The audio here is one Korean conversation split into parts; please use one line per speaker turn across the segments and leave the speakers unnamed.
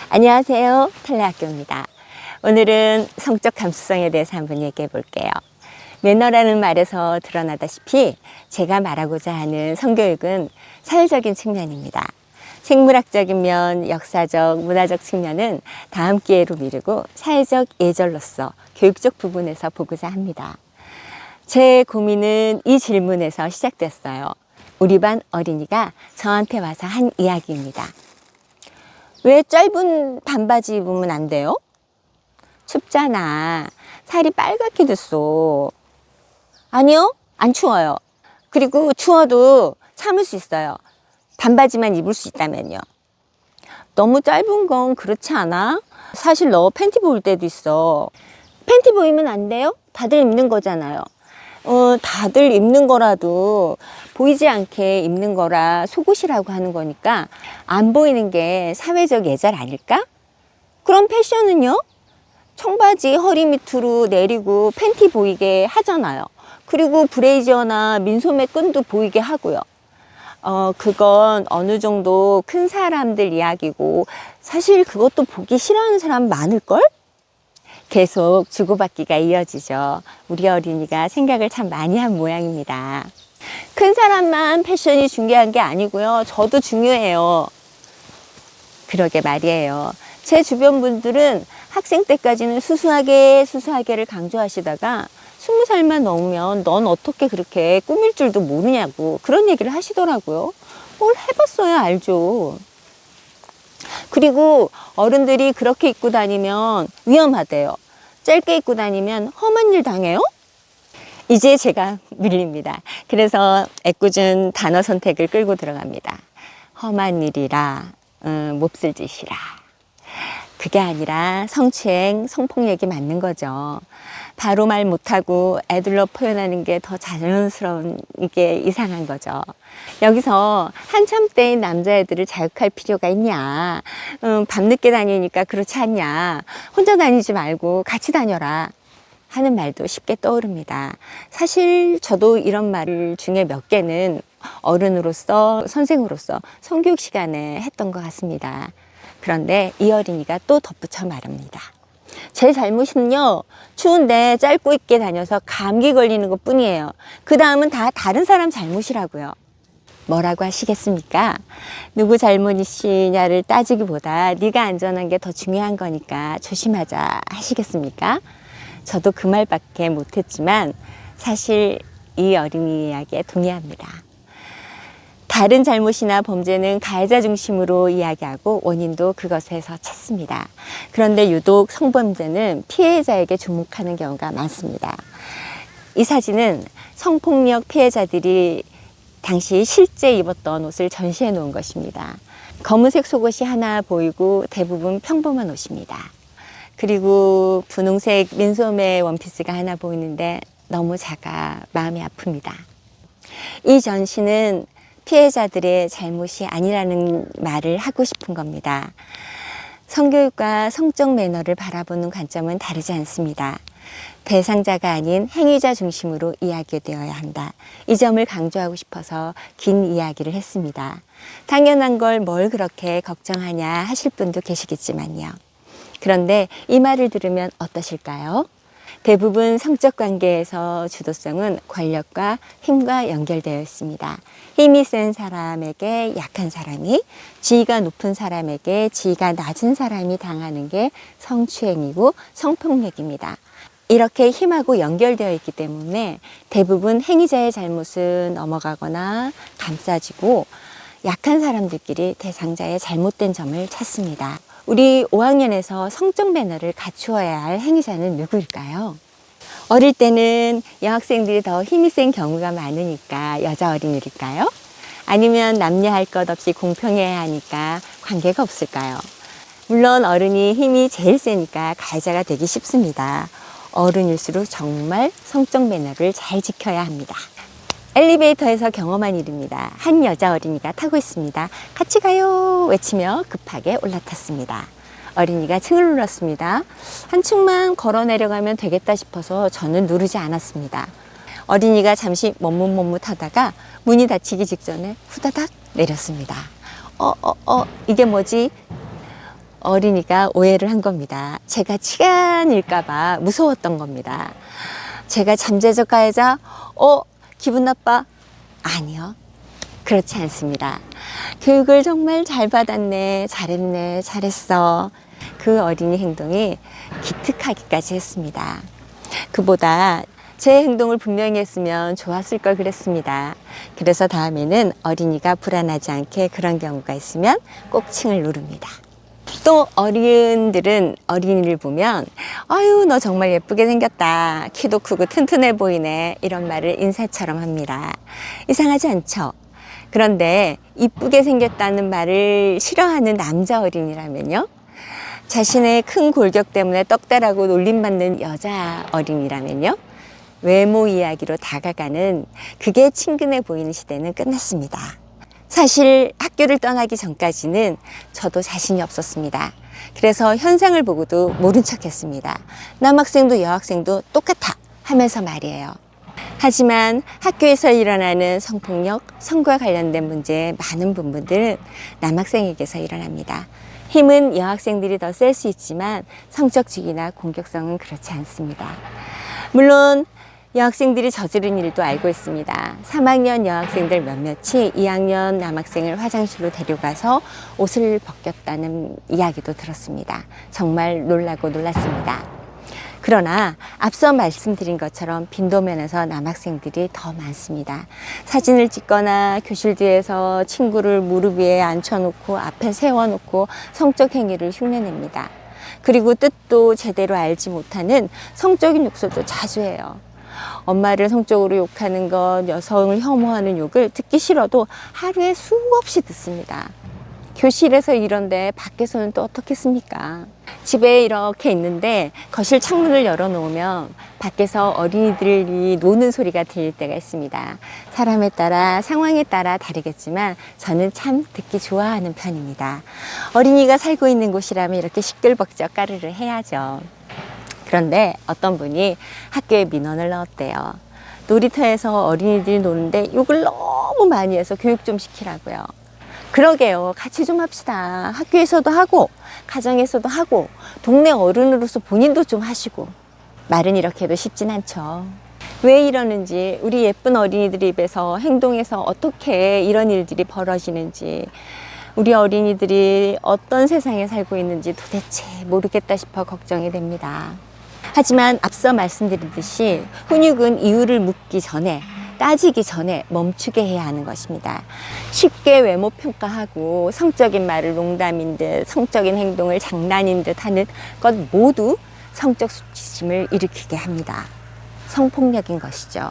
안녕하세요. 텔레학교입니다. 오늘은 성적 감수성에 대해서 한번 얘기해 볼게요. 매너라는 말에서 드러나다시피 제가 말하고자 하는 성교육은 사회적인 측면입니다. 생물학적인 면, 역사적, 문화적 측면은 다음 기회로 미루고 사회적 예절로서 교육적 부분에서 보고자 합니다. 제 고민은 이 질문에서 시작됐어요. 우리 반 어린이가 저한테 와서 한 이야기입니다. 왜 짧은 반바지 입으면 안 돼요? 춥잖아. 살이 빨갛게 됐어. 아니요, 안 추워요. 그리고 추워도 참을 수 있어요. 반바지만 입을 수 있다면요. 너무 짧은 건 그렇지 않아? 사실 너 팬티 보일 때도 있어. 팬티 보이면 안 돼요? 다들 입는 거잖아요. 다들 입는 거라도 보이지 않게 입는 거라 속옷이라고 하는 거니까 안 보이는 게 사회적 예절 아닐까? 그럼 패션은요? 청바지 허리 밑으로 내리고 팬티 보이게 하잖아요. 그리고 브레이저나 민소매 끈도 보이게 하고요. 그건 어느 정도 큰 사람들 이야기고 사실 그것도 보기 싫어하는 사람 많을걸? 계속 주고받기가 이어지죠. 우리 어린이가 생각을 참 많이 한 모양입니다. 큰 사람만 패션이 중요한 게 아니고요. 저도 중요해요. 그러게 말이에요. 제 주변 분들은 학생 때까지는 수수하게를 강조하시다가 20살만 넘으면 넌 어떻게 그렇게 꾸밀 줄도 모르냐고 그런 얘기를 하시더라고요. 뭘 해봤어야 알죠. 그리고 어른들이 그렇게 입고 다니면 위험하대요. 짧게 입고 다니면 험한 일 당해요? 이제 제가 밀립니다. 그래서 애꿎은 단어 선택을 끌고 들어갑니다. 험한 일이라, 몹쓸 짓이라. 그게 아니라 성추행, 성폭력이 맞는 거죠. 바로 말 못하고 애들로 표현하는 게 더 자연스러운 게 이상한 거죠. 여기서 한참 때인 남자애들을 자극할 필요가 있냐. 밤늦게 다니니까 그렇지 않냐. 혼자 다니지 말고 같이 다녀라. 하는 말도 쉽게 떠오릅니다. 사실 저도 이런 말 중에 몇 개는 어른으로서, 선생으로서 성교육 시간에 했던 것 같습니다. 그런데 이 어린이가 또 덧붙여 말합니다. 제 잘못은요, 추운데 짧고 입게 다녀서 감기 걸리는 것 뿐이에요. 그 다음은 다 다른 사람 잘못이라고요. 뭐라고 하시겠습니까? 누구 잘못이냐를 따지기보다 네가 안전한 게 더 중요한 거니까 조심하자 하시겠습니까? 저도 그 말밖에 못했지만 사실 이 어린이 이야기에 동의합니다. 다른 잘못이나 범죄는 가해자 중심으로 이야기하고 원인도 그것에서 찾습니다. 그런데 유독 성범죄는 피해자에게 주목하는 경우가 많습니다. 이 사진은 성폭력 피해자들이 당시 실제 입었던 옷을 전시해 놓은 것입니다. 검은색 속옷이 하나 보이고 대부분 평범한 옷입니다. 그리고 분홍색 민소매 원피스가 하나 보이는데 너무 작아 마음이 아픕니다. 이 전시는 피해자들의 잘못이 아니라는 말을 하고 싶은 겁니다. 성교육과 성적 매너를 바라보는 관점은 다르지 않습니다. 대상자가 아닌 행위자 중심으로 이야기되어야 한다. 이 점을 강조하고 싶어서 긴 이야기를 했습니다. 당연한 걸 뭘 그렇게 걱정하냐 하실 분도 계시겠지만요. 그런데 이 말을 들으면 어떠실까요? 대부분 성적 관계에서 주도성은 권력과 힘과 연결되어 있습니다. 힘이 센 사람에게 약한 사람이, 지위가 높은 사람에게 지위가 낮은 사람이 당하는 게 성추행이고 성폭력입니다. 이렇게 힘하고 연결되어 있기 때문에 대부분 행위자의 잘못은 넘어가거나 감싸지고 약한 사람들끼리 대상자의 잘못된 점을 찾습니다. 우리 5학년에서 성적 매너를 갖추어야 할 행위자는 누구일까요? 어릴 때는 여학생들이 더 힘이 센 경우가 많으니까 여자 어린이일까요? 아니면 남녀 할 것 없이 공평해야 하니까 관계가 없을까요? 물론 어른이 힘이 제일 세니까 가해자가 되기 쉽습니다. 어른일수록 정말 성적 매너를 잘 지켜야 합니다. 엘리베이터에서 경험한 일입니다. 한 여자 어린이가 타고 있습니다. 같이 가요 외치며 급하게 올라탔습니다. 어린이가 층을 눌렀습니다. 한 층만 걸어 내려가면 되겠다 싶어서 저는 누르지 않았습니다. 어린이가 잠시 머뭇머뭇하다가 문이 닫히기 직전에 후다닥 내렸습니다. 이게 뭐지? 어린이가 오해를 한 겁니다. 제가 치간일까봐 무서웠던 겁니다. 제가 잠재적 가해자? 기분 나빠? 아니요. 그렇지 않습니다. 교육을 정말 잘 받았네, 잘했네, 잘했어. 그 어린이 행동이 기특하기까지 했습니다. 그보다 제 행동을 분명히 했으면 좋았을 걸 그랬습니다. 그래서 다음에는 어린이가 불안하지 않게 그런 경우가 있으면 꼭 칭을 누릅니다. 또 어른들은 어린이를 보면 아유 너 정말 예쁘게 생겼다, 키도 크고 튼튼해 보이네, 이런 말을 인사처럼 합니다. 이상하지 않죠? 그런데 이쁘게 생겼다는 말을 싫어하는 남자 어린이라면요, 자신의 큰 골격 때문에 떡달하고 놀림받는 여자 어린이라면요, 외모 이야기로 다가가는 그게 친근해 보이는 시대는 끝났습니다. 사실 학교를 떠나기 전까지는 저도 자신이 없었습니다. 그래서 현상을 보고도 모른 척 했습니다. 남학생도 여학생도 똑같아 하면서 말이에요. 하지만 학교에서 일어나는 성폭력, 성과 관련된 문제의 많은 부분들은 남학생에게서 일어납니다. 힘은 여학생들이 더 셀 수 있지만 성적직이나 공격성은 그렇지 않습니다. 물론 여학생들이 저지른 일도 알고 있습니다. 3학년 여학생들 몇몇이 2학년 남학생을 화장실로 데려가서 옷을 벗겼다는 이야기도 들었습니다. 정말 놀라고 놀랐습니다. 그러나 앞서 말씀드린 것처럼 빈도면에서 남학생들이 더 많습니다. 사진을 찍거나 교실 뒤에서 친구를 무릎 위에 앉혀놓고 앞에 세워놓고 성적 행위를 흉내냅니다. 그리고 뜻도 제대로 알지 못하는 성적인 욕설도 자주 해요. 엄마를 성적으로 욕하는 것, 여성을 혐오하는 욕을 듣기 싫어도 하루에 수없이 듣습니다. 교실에서 이런데 밖에서는 또 어떻겠습니까? 집에 이렇게 있는데 거실 창문을 열어놓으면 밖에서 어린이들이 노는 소리가 들릴 때가 있습니다. 사람에 따라 상황에 따라 다르겠지만 저는 참 듣기 좋아하는 편입니다. 어린이가 살고 있는 곳이라면 이렇게 시끌벅적 까르르 해야죠. 그런데 어떤 분이 학교에 민원을 넣었대요. 놀이터에서 어린이들이 노는데 욕을 너무 많이 해서 교육 좀 시키라고요. 그러게요. 같이 좀 합시다. 학교에서도 하고 가정에서도 하고 동네 어른으로서 본인도 좀 하시고. 말은 이렇게 해도 쉽진 않죠. 왜 이러는지, 우리 예쁜 어린이들 입에서 행동에서 어떻게 이런 일들이 벌어지는지, 우리 어린이들이 어떤 세상에 살고 있는지 도대체 모르겠다 싶어 걱정이 됩니다. 하지만 앞서 말씀드렸듯이 훈육은 이유를 묻기 전에, 따지기 전에 멈추게 해야 하는 것입니다. 쉽게 외모 평가하고 성적인 말을 농담인 듯, 성적인 행동을 장난인 듯 하는 것 모두 성적 수치심을 일으키게 합니다. 성폭력인 것이죠.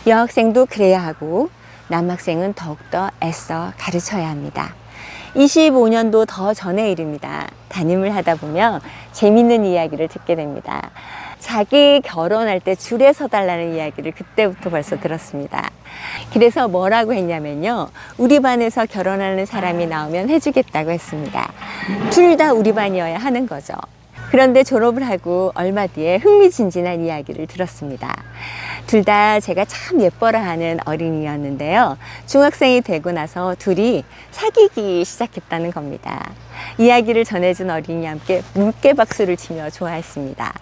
여학생도 그래야 하고 남학생은 더욱더 애써 가르쳐야 합니다. 25년도 더 전의 일입니다. 담임을 하다 보면 재밌는 이야기를 듣게 됩니다. 자기 결혼할 때 줄에 서달라는 이야기를 그때부터 벌써 들었습니다. 그래서 뭐라고 했냐면요, 우리 반에서 결혼하는 사람이 나오면 해주겠다고 했습니다. 둘 다 우리 반이어야 하는 거죠. 그런데 졸업을 하고 얼마 뒤에 흥미진진한 이야기를 들었습니다. 둘 다 제가 참 예뻐라 하는 어린이였는데요. 중학생이 되고 나서 둘이 사귀기 시작했다는 겁니다. 이야기를 전해준 어린이와 함께 물개 박수를 치며 좋아했습니다.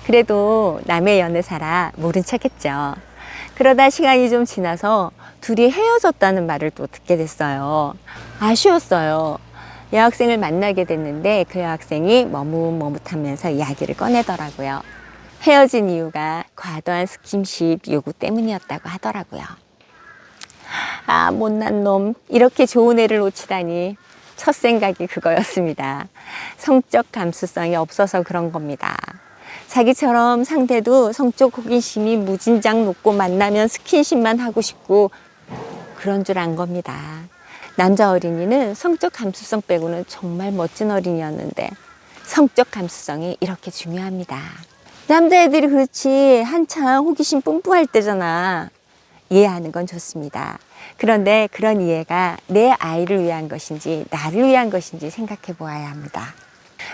그래도 남의 연애사라 모른 척했죠. 그러다 시간이 좀 지나서 둘이 헤어졌다는 말을 또 듣게 됐어요. 아쉬웠어요. 여학생을 만나게 됐는데 그 여학생이 머뭇머뭇하면서 이야기를 꺼내더라고요. 헤어진 이유가 과도한 스킨십 요구 때문이었다고 하더라고요. 아, 못난 놈, 이렇게 좋은 애를 놓치다니. 첫 생각이 그거였습니다. 성적 감수성이 없어서 그런 겁니다. 자기처럼 상대도 성적 호기심이 무진장 높고 만나면 스킨십만 하고 싶고 그런 줄 안 겁니다. 남자 어린이는 성적 감수성 빼고는 정말 멋진 어린이였는데 성적 감수성이 이렇게 중요합니다. 남자애들이 그렇지 한창 호기심 뿜뿜할 때잖아. 이해하는 건 좋습니다. 그런데 그런 이해가 내 아이를 위한 것인지 나를 위한 것인지 생각해 보아야 합니다.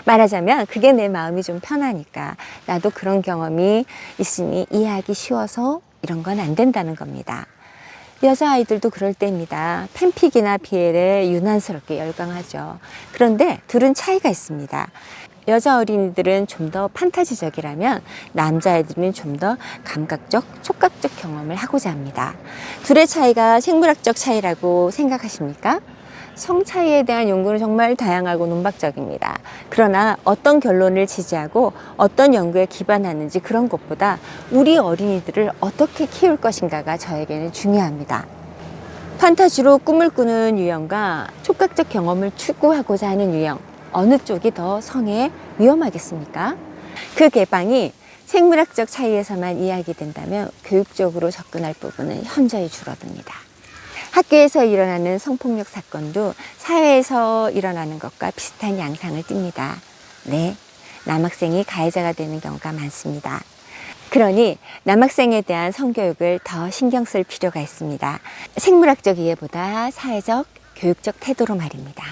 말하자면 그게 내 마음이 좀 편하니까, 나도 그런 경험이 있으니 이해하기 쉬워서 이런 건 안 된다는 겁니다. 여자아이들도 그럴 때입니다. 팬픽이나 비엘에 유난스럽게 열광하죠. 그런데 둘은 차이가 있습니다. 여자 어린이들은 좀 더 판타지적이라면 남자아이들은 좀 더 감각적, 촉각적 경험을 하고자 합니다. 둘의 차이가 생물학적 차이라고 생각하십니까? 성 차이에 대한 연구는 정말 다양하고 논박적입니다. 그러나 어떤 결론을 지지하고 어떤 연구에 기반하는지 그런 것보다 우리 어린이들을 어떻게 키울 것인가가 저에게는 중요합니다. 판타지로 꿈을 꾸는 유형과 촉각적 경험을 추구하고자 하는 유형, 어느 쪽이 더 성에 위험하겠습니까? 그 개방이 생물학적 차이에서만 이야기된다면 교육적으로 접근할 부분은 현저히 줄어듭니다. 학교에서 일어나는 성폭력 사건도 사회에서 일어나는 것과 비슷한 양상을 띱니다. 네, 남학생이 가해자가 되는 경우가 많습니다. 그러니 남학생에 대한 성교육을 더 신경 쓸 필요가 있습니다. 생물학적 이해보다 사회적, 교육적 태도로 말입니다.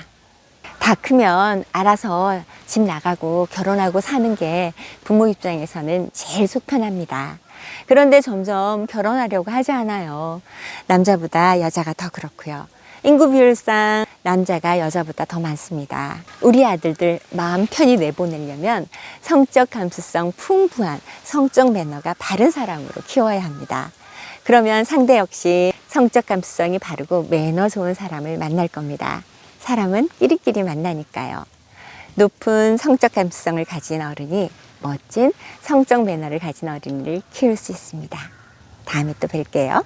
다 크면 알아서 집 나가고 결혼하고 사는 게 부모 입장에서는 제일 속편합니다. 그런데 점점 결혼하려고 하지 않아요. 남자보다 여자가 더 그렇고요. 인구 비율상 남자가 여자보다 더 많습니다. 우리 아들들 마음 편히 내보내려면 성적 감수성 풍부한 성적 매너가 바른 사람으로 키워야 합니다. 그러면 상대 역시 성적 감수성이 바르고 매너 좋은 사람을 만날 겁니다. 사람은 끼리끼리 만나니까요. 높은 성적 감수성을 가진 어른이 멋진 성적 매너를 가진 어린이를 키울 수 있습니다. 다음에 또 뵐게요.